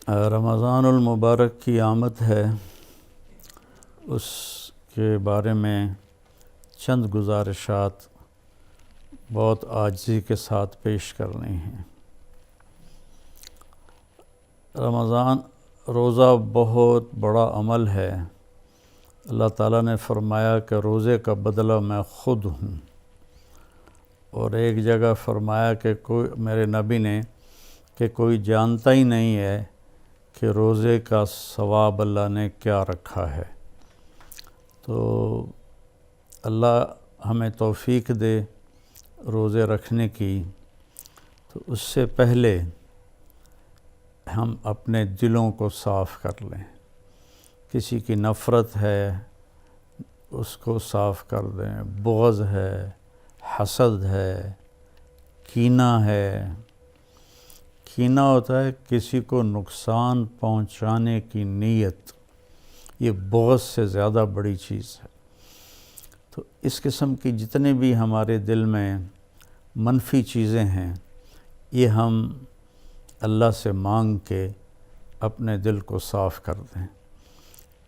رمضان المبارک کی آمد ہے، اس کے بارے میں چند گزارشات بہت عاجزی کے ساتھ پیش کرنی ہیں۔ رمضان روزہ بہت بڑا عمل ہے۔ اللہ تعالیٰ نے فرمایا کہ روزے کا بدلہ میں خود ہوں، اور ایک جگہ فرمایا کہ میرے نبی نے کہ کوئی جانتا ہی نہیں ہے کہ روزے کا ثواب اللہ نے کیا رکھا ہے۔ تو اللہ ہمیں توفیق دے روزے رکھنے کی۔ تو اس سے پہلے ہم اپنے دلوں کو صاف کر لیں۔ کسی کی نفرت ہے اس کو صاف کر دیں، بغض ہے، حسد ہے، کینہ ہے۔ کینہ ہوتا ہے کسی کو نقصان پہنچانے کی نیت، یہ بغض سے زیادہ بڑی چیز ہے۔ تو اس قسم کی جتنے بھی ہمارے دل میں منفی چیزیں ہیں، یہ ہم اللہ سے مانگ کے اپنے دل کو صاف کر دیں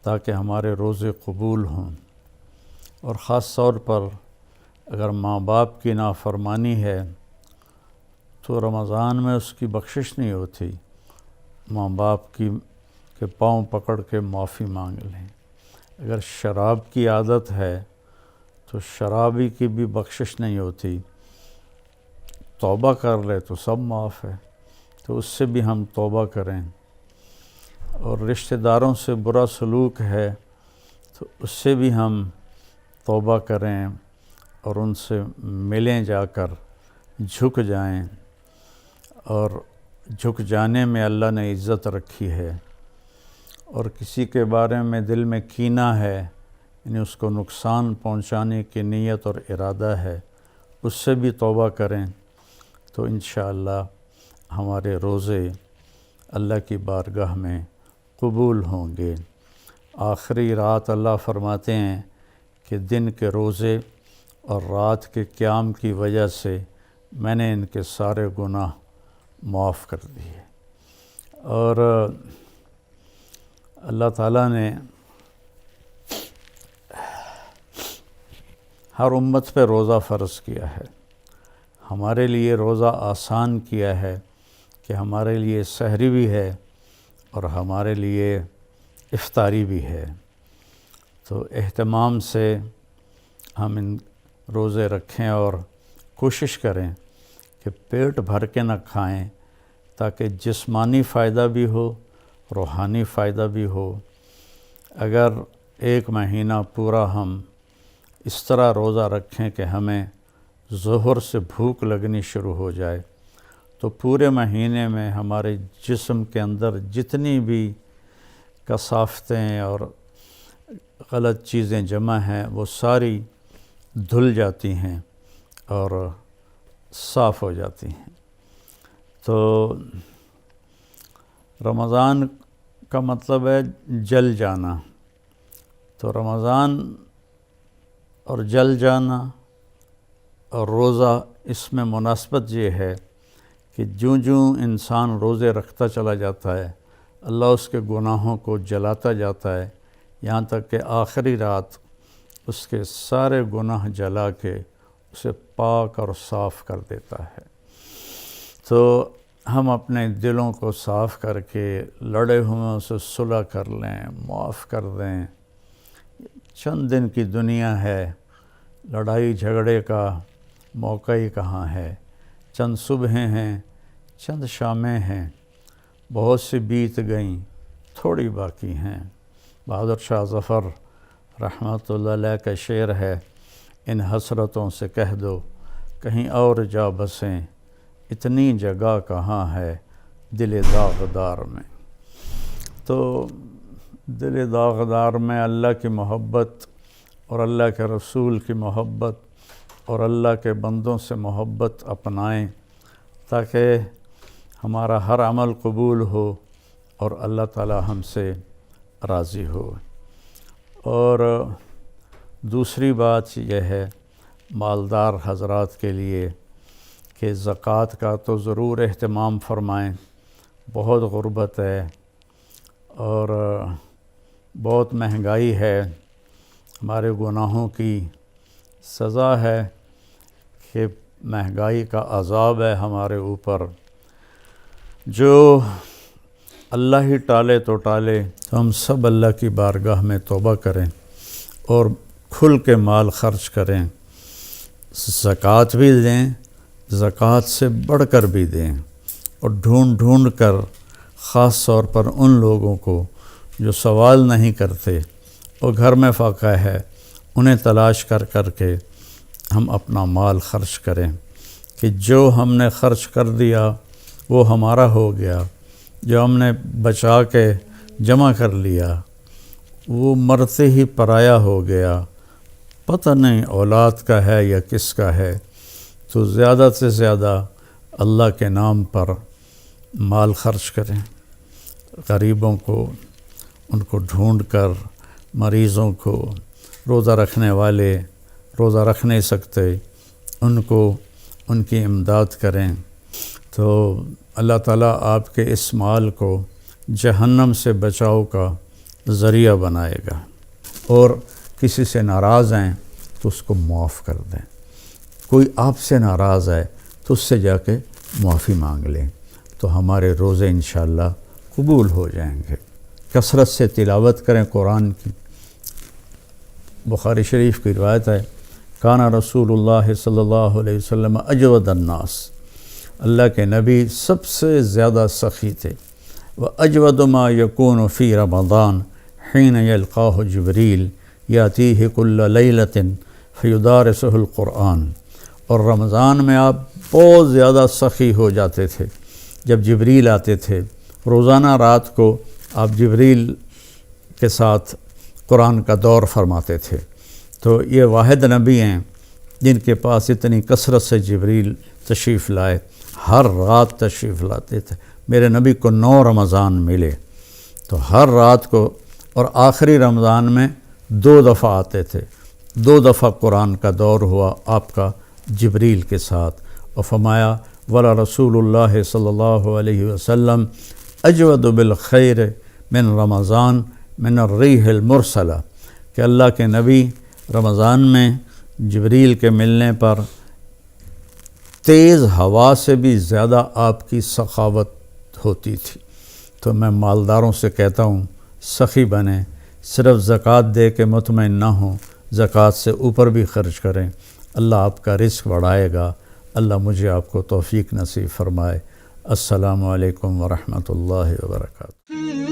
تاکہ ہمارے روزے قبول ہوں۔ اور خاص طور پر اگر ماں باپ کی نافرمانی ہے تو رمضان میں اس کی بخشش نہیں ہوتی۔ ماں باپ کے پاؤں پکڑ کے معافی مانگ لیں۔ اگر شراب کی عادت ہے تو شرابی کی بھی بخشش نہیں ہوتی، توبہ کر لے تو سب معاف ہے۔ تو اس سے بھی ہم توبہ کریں۔ اور رشتہ داروں سے برا سلوک ہے تو اس سے بھی ہم توبہ کریں اور ان سے ملیں، جا کر جھک جائیں۔ اور جھک جانے میں اللہ نے عزت رکھی ہے۔ اور کسی کے بارے میں دل میں کینہ ہے، یعنی اس کو نقصان پہنچانے کی نیت اور ارادہ ہے، اس سے بھی توبہ کریں تو انشاءاللہ ہمارے روزے اللہ کی بارگاہ میں قبول ہوں گے۔ آخری رات اللہ فرماتے ہیں کہ دن کے روزے اور رات کے قیام کی وجہ سے میں نے ان کے سارے گناہ معاف کر دیے۔ اور اللہ تعالیٰ نے ہر امت پہ روزہ فرض کیا ہے۔ ہمارے لیے روزہ آسان کیا ہے کہ ہمارے لیے سحری بھی ہے اور ہمارے لیے افطاری بھی ہے۔ تو اہتمام سے ہم ان روزے رکھیں اور کوشش کریں کہ پیٹ بھر کے نہ کھائیں تاکہ جسمانی فائدہ بھی ہو، روحانی فائدہ بھی ہو۔ اگر ایک مہینہ پورا ہم اس طرح روزہ رکھیں کہ ہمیں ظہر سے بھوک لگنی شروع ہو جائے تو پورے مہینے میں ہمارے جسم کے اندر جتنی بھی کثافتیں اور غلط چیزیں جمع ہیں وہ ساری دھل جاتی ہیں اور صاف ہو جاتی ہیں۔ تو رمضان کا مطلب ہے جل جانا۔ تو رمضان اور جل جانا اور روزہ، اس میں مناسبت یہ ہے کہ جوں انسان روزے رکھتا چلا جاتا ہے اللہ اس کے گناہوں کو جلاتا جاتا ہے، یہاں تک کہ آخری رات اس کے سارے گناہ جلا کے اسے پاک اور صاف کر دیتا ہے۔ تو ہم اپنے دلوں کو صاف کر کے لڑے ہوئے اسے صلح کر لیں، معاف کر دیں۔ چند دن کی دنیا ہے، لڑائی جھگڑے کا موقع ہی کہاں ہے۔ چند صبحیں ہیں، چند شامیں ہیں، بہت سی بیت گئیں، تھوڑی باقی ہیں۔ بہادر شاہ ظفر رحمۃ اللہ علیہ کا شعر ہے، ان حسرتوں سے کہہ دو کہیں اور جا بسیں، اتنی جگہ کہاں ہے دل داغدار میں۔ تو دل داغدار میں اللہ کی محبت اور اللہ کے رسول کی محبت اور اللہ کے بندوں سے محبت اپنائیں تاکہ ہمارا ہر عمل قبول ہو اور اللہ تعالی ہم سے راضی ہو۔ اور دوسری بات یہ ہے مالدار حضرات کے لیے کہ زکوٰۃ کا تو ضرور اہتمام فرمائیں۔ بہت غربت ہے، اور بہت مہنگائی ہے، ہمارے گناہوں کی سزا ہے کہ مہنگائی کا عذاب ہے ہمارے اوپر۔ جو اللہ ہی ٹالے تو ٹالے، تو ہم سب اللہ کی بارگاہ میں توبہ کریں اور کھل کے مال خرچ کریں، زکوٰۃ بھی دیں، زکوٰۃ سے بڑھ کر بھی دیں، اور ڈھونڈ ڈھونڈ کر خاص طور پر ان لوگوں کو جو سوال نہیں کرتے اور گھر میں فاقہ ہے، انہیں تلاش کر کر کے ہم اپنا مال خرچ کریں کہ جو ہم نے خرچ کر دیا وہ ہمارا ہو گیا، جو ہم نے بچا کے جمع کر لیا وہ مرتے ہی پرایا ہو گیا، پتہ نہیں اولاد کا ہے یا کس کا ہے۔ تو زیادہ سے زیادہ اللہ کے نام پر مال خرچ کریں، غریبوں کو ان کو ڈھونڈ کر، مریضوں کو، روزہ رکھنے والے روزہ رکھ نہیں سکتے ان کو ان کی امداد کریں، تو اللہ تعالیٰ آپ کے اس مال کو جہنم سے بچاؤ کا ذریعہ بنائے گا۔ اور کسی سے ناراض ہیں تو اس کو معاف کر دیں، کوئی آپ سے ناراض ہے تو اس سے جا کے معافی مانگ لیں، تو ہمارے روزے انشاءاللہ قبول ہو جائیں گے۔ کثرت سے تلاوت کریں قرآن کی۔ بخاری شریف کی روایت ہے، کانا رسول اللہ صلی اللہ علیہ وسلم اجود الناس، اللہ کے نبی سب سے زیادہ سخی تھے، وَأَجْوَدُ مَا يَكُونُ فِي رَمَضَانَ حِينَ يَلْقَاهُ جِبْرِيلُ يَأْتِيهِ كُلَّ لَيْلَةٍ فَيُدَارِسُهُ الْقُرْآنَ، اور رمضان میں آپ بہت زیادہ سخی ہو جاتے تھے جب جبریل آتے تھے، روزانہ رات کو آپ جبریل کے ساتھ قرآن کا دور فرماتے تھے۔ تو یہ واحد نبی ہیں جن کے پاس اتنی کثرت سے جبریل تشریف لائے، ہر رات تشریف لاتے تھے۔ میرے نبی کو 9 رمضان ملے، تو ہر رات کو، اور آخری رمضان میں 2 دفعہ آتے تھے، 2 دفعہ قرآن کا دور ہوا آپ کا جبریل کے ساتھ، اور فرمایا ولا رسول اللہ صلی اللہ علیہ وسلم اجود بالخیر من رمضان من الریح المرسلہ، کہ اللہ کے نبی رمضان میں جبریل کے ملنے پر تیز ہوا سے بھی زیادہ آپ کی سخاوت ہوتی تھی۔ تو میں مالداروں سے کہتا ہوں سخی بنیں، صرف زکوٰۃ دے کے مطمئن نہ ہوں، زکوٰۃ سے اوپر بھی خرچ کریں، اللہ آپ کا رزق بڑھائے گا۔ اللہ مجھے آپ کو توفیق نصیب فرمائے۔ السلام علیکم ورحمۃ اللہ وبرکاتہ۔